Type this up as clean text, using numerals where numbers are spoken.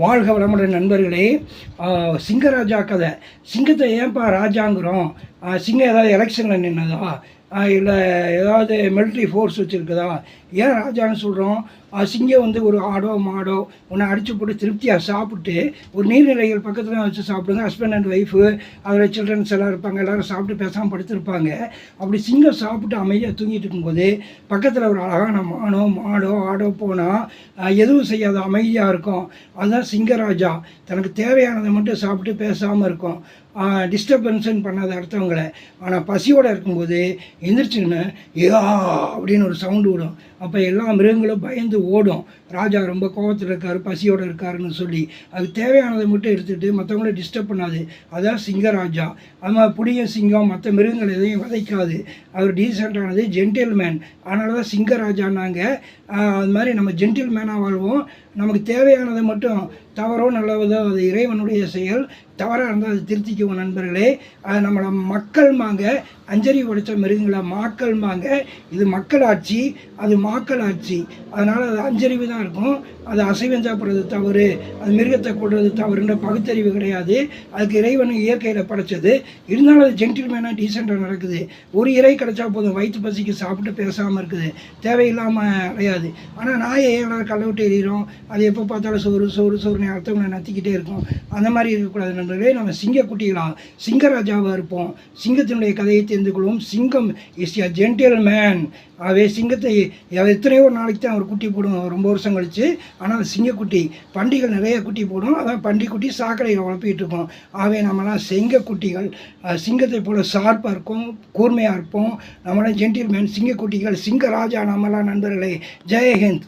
வாழ்க வளமுடன் நண்பர்களே. சிங்கராஜா கதை. சிங்கத்தை ஏன்பா ராஜாங்கிறோம்? சிங்கம் ஏதாவது எலெக்ஷனில் நின்னதா, இல்லை ஏதாவது மிலிட்ரி ஃபோர்ஸ் வச்சுருக்குதா? ஏன் ராஜான்னு சொல்கிறோம்? சிங்கம் வந்து ஒரு ஆடோ மாடோ ஒன்று அடித்து போட்டு திருப்தியாக சாப்பிட்டு, ஒரு நீர்நிலைகள் பக்கத்தில் வச்சு சாப்பிடுங்க. ஹஸ்பண்ட் அண்ட் ஒய்ஃபு, அதில் சில்ட்ரன்ஸ் எல்லாம் இருப்பாங்க. எல்லோரும் சாப்பிட்டு பேசாமல் படுத்திருப்பாங்க. அப்படி சிங்கம் சாப்பிட்டு அமைதியாக தூங்கிட்டு இருக்கும்போது பக்கத்தில் ஒரு அழகான மாடோ ஆடோ போனால் எதுவும் செய்யாத அமைதியாக இருக்கும். அதுதான் சிங்கராஜா. தனக்கு தேவையானதை மட்டும் சாப்பிட்டு பேசாமல் இருக்கும். டிஸ்டர்பன்ஸுன்னு பண்ணாத அடுத்தவங்களை. ஆனால் பசியோடு இருக்கும்போது எந்திரிச்சுன்னு ஏா அப்படின்னு ஒரு சவுண்டு விடும். அப்போ எல்லா மிருகங்களும் பயந்து ஓடும். ராஜா ரொம்ப கோபத்தில் இருக்கார், பசியோடு இருக்காருன்னு சொல்லி. அது தேவையானதை மட்டும் எடுத்துகிட்டு மற்றவங்கள டிஸ்டர்ப் பண்ணாது. அதுதான் சிங்கராஜா. அது மாதிரி புளிய சிங்கம் மற்ற மிருகங்கள் எதையும் வதைக்காது. அவர் டீசெண்டானது, ஜென்டில்மேன். அதனால தான் சிங்கராஜானாங்க. அது மாதிரி நம்ம ஜென்டில்மேனாக வாழ்வோம். நமக்கு தேவையானதை மட்டும், தவறோ நல்லதோ அது இறைவனுடைய செயல். தவறாக இருந்தால் அது திருத்திக்குவோம் நண்பர்களே. நம்மளை மக்கள்மாங்க, அஞ்சறிவு படைத்த மிருகங்களை மாக்கள்மாங்க. இது மக்களாட்சி, அது மாக்களாட்சி. அதனால் அது அஞ்சறிவு தான் இருக்கும். அது அசைவம் சாப்பிட்றது தவறு, அது மிருகத்தை கொள்வது தவறுன்ற பகுத்தறிவு கிடையாது. அதுக்கு இறைவன் இயற்கையில் படைச்சது. இருந்தாலும் அது ஜென்டில்மேனாக டீசெண்டாக நடக்குது. ஒரு இறை கிடச்சா போதும், வயிற்று பசிக்கு சாப்பிட்டு பேசாமல் இருக்குது, தேவையில்லாமல் அடையாது. ஆனால் நாயை எல்லாரும் கல்லை விட்டு எறிகிறோம். அது எப்போ பார்த்தாலும் சோறு சோறு சோறுன்னு அடுத்தவங்களை நத்திக்கிட்டே இருக்கும். அந்த மாதிரி இருக்கக்கூடாது நண்பர்களே. நம்ம சிங்கக்குட்டிகளா சிங்கராஜாவாக இருப்போம். சிங்கத்தினுடைய கதையை தெரிந்து கொள்வோம். சிங்கம் இஸ் எ ஜென்டில்மேன். ஆகவே சிங்கத்தை எத்தனையோ நாளைக்கு தான் அவர் குட்டி போடும், ரொம்ப வருஷம் கழிச்சு. ஆனால் சிங்கக்குட்டி பண்டிகள் நிறைய குட்டி போடும். அதான் பண்டிக்குட்டி சாக்கடையில் வளர்ப்பிட்டு இருக்கோம். ஆகவே நம்மளாம் சிங்கக்குட்டிகள். சிங்கத்தை போல் ஷார்ப்பாக இருக்கும், கூர்மையாக இருப்போம். நம்மளாம் ஜென்டில்மேன், சிங்கக்குட்டிகள், சிங்கராஜா நம்மளாம் நண்பர்களே. ஜெயஹிந்த்.